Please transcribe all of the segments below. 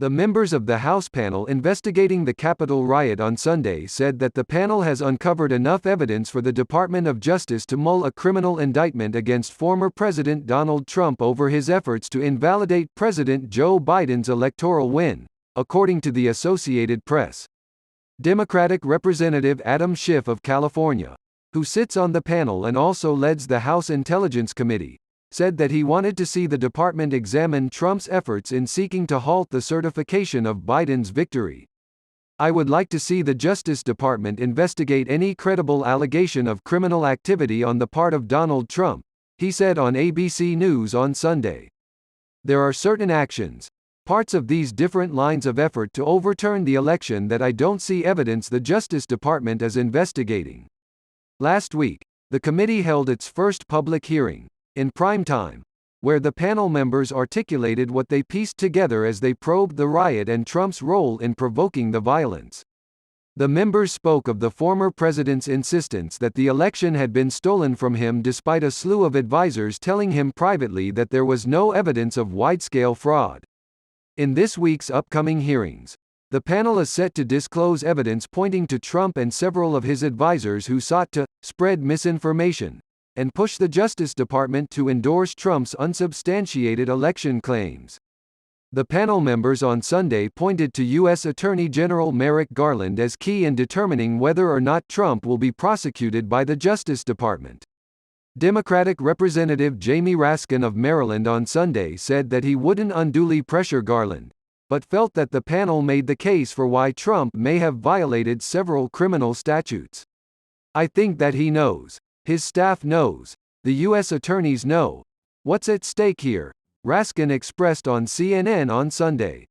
The members of the House panel investigating the Capitol riot on Sunday said that the panel has uncovered enough evidence for the Department of Justice to mull a criminal indictment against former President Donald Trump over his efforts to invalidate President Joe Biden's electoral win, according to the Associated Press. Democratic Representative Adam Schiff of California, who sits on the panel and also leads the House Intelligence Committee, said that he wanted to see the department examine Trump's efforts in seeking to halt the certification of Biden's victory. "I would like to see the Justice Department investigate any credible allegation of criminal activity on the part of Donald Trump," he said on ABC News on Sunday. "There are certain actions, parts of these different lines of effort to overturn the election that I don't see evidence the Justice Department is investigating." Last week, the committee held its first public hearing, in prime time, where the panel members articulated what they pieced together as they probed the riot and Trump's role in provoking the violence. The members spoke of the former president's insistence that the election had been stolen from him despite a slew of advisors telling him privately that there was no evidence of wide-scale fraud. In this week's upcoming hearings, the panel is set to disclose evidence pointing to Trump and several of his advisors who sought to spread misinformation and push the Justice Department to endorse Trump's unsubstantiated election claims. The panel members on Sunday pointed to U.S. Attorney General Merrick Garland as key in determining whether or not Trump will be prosecuted by the Justice Department. Democratic Representative Jamie Raskin of Maryland on Sunday said that he wouldn't unduly pressure Garland, but felt that the panel made the case for why Trump may have violated several criminal statutes. "I think that he knows. His staff knows. The U.S. attorneys know. What's at stake here?" Raskin expressed on CNN on Sunday.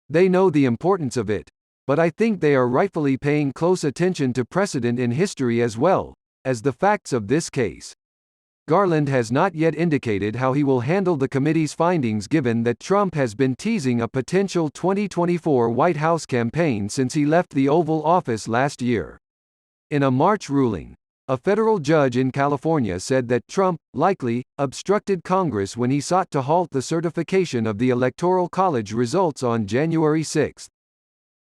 "They know the importance of it. But I think they are rightfully paying close attention to precedent in history as well as the facts of this case." Garland has not yet indicated how he will handle the committee's findings given that Trump has been teasing a potential 2024 White House campaign since he left the Oval Office last year. In a March ruling, a federal judge in California said that Trump, likely, obstructed Congress when he sought to halt the certification of the Electoral College results on January 6.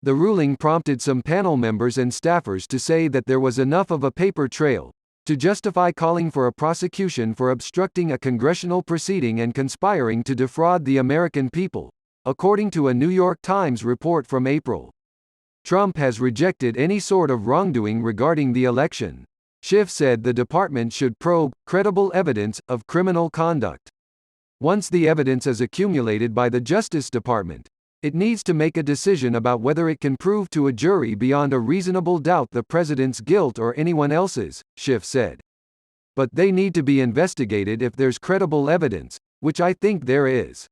The ruling prompted some panel members and staffers to say that there was enough of a paper trail to justify calling for a prosecution for obstructing a congressional proceeding and conspiring to defraud the American people, according to a New York Times report from April. Trump has rejected any sort of wrongdoing regarding the election. Schiff said the department should probe credible evidence of criminal conduct. Once the evidence is accumulated by the Justice Department, it needs to make a decision about whether it can prove to a jury beyond a reasonable doubt the president's guilt or anyone else's, Schiff said. "But they need to be investigated if there's credible evidence, which I think there is."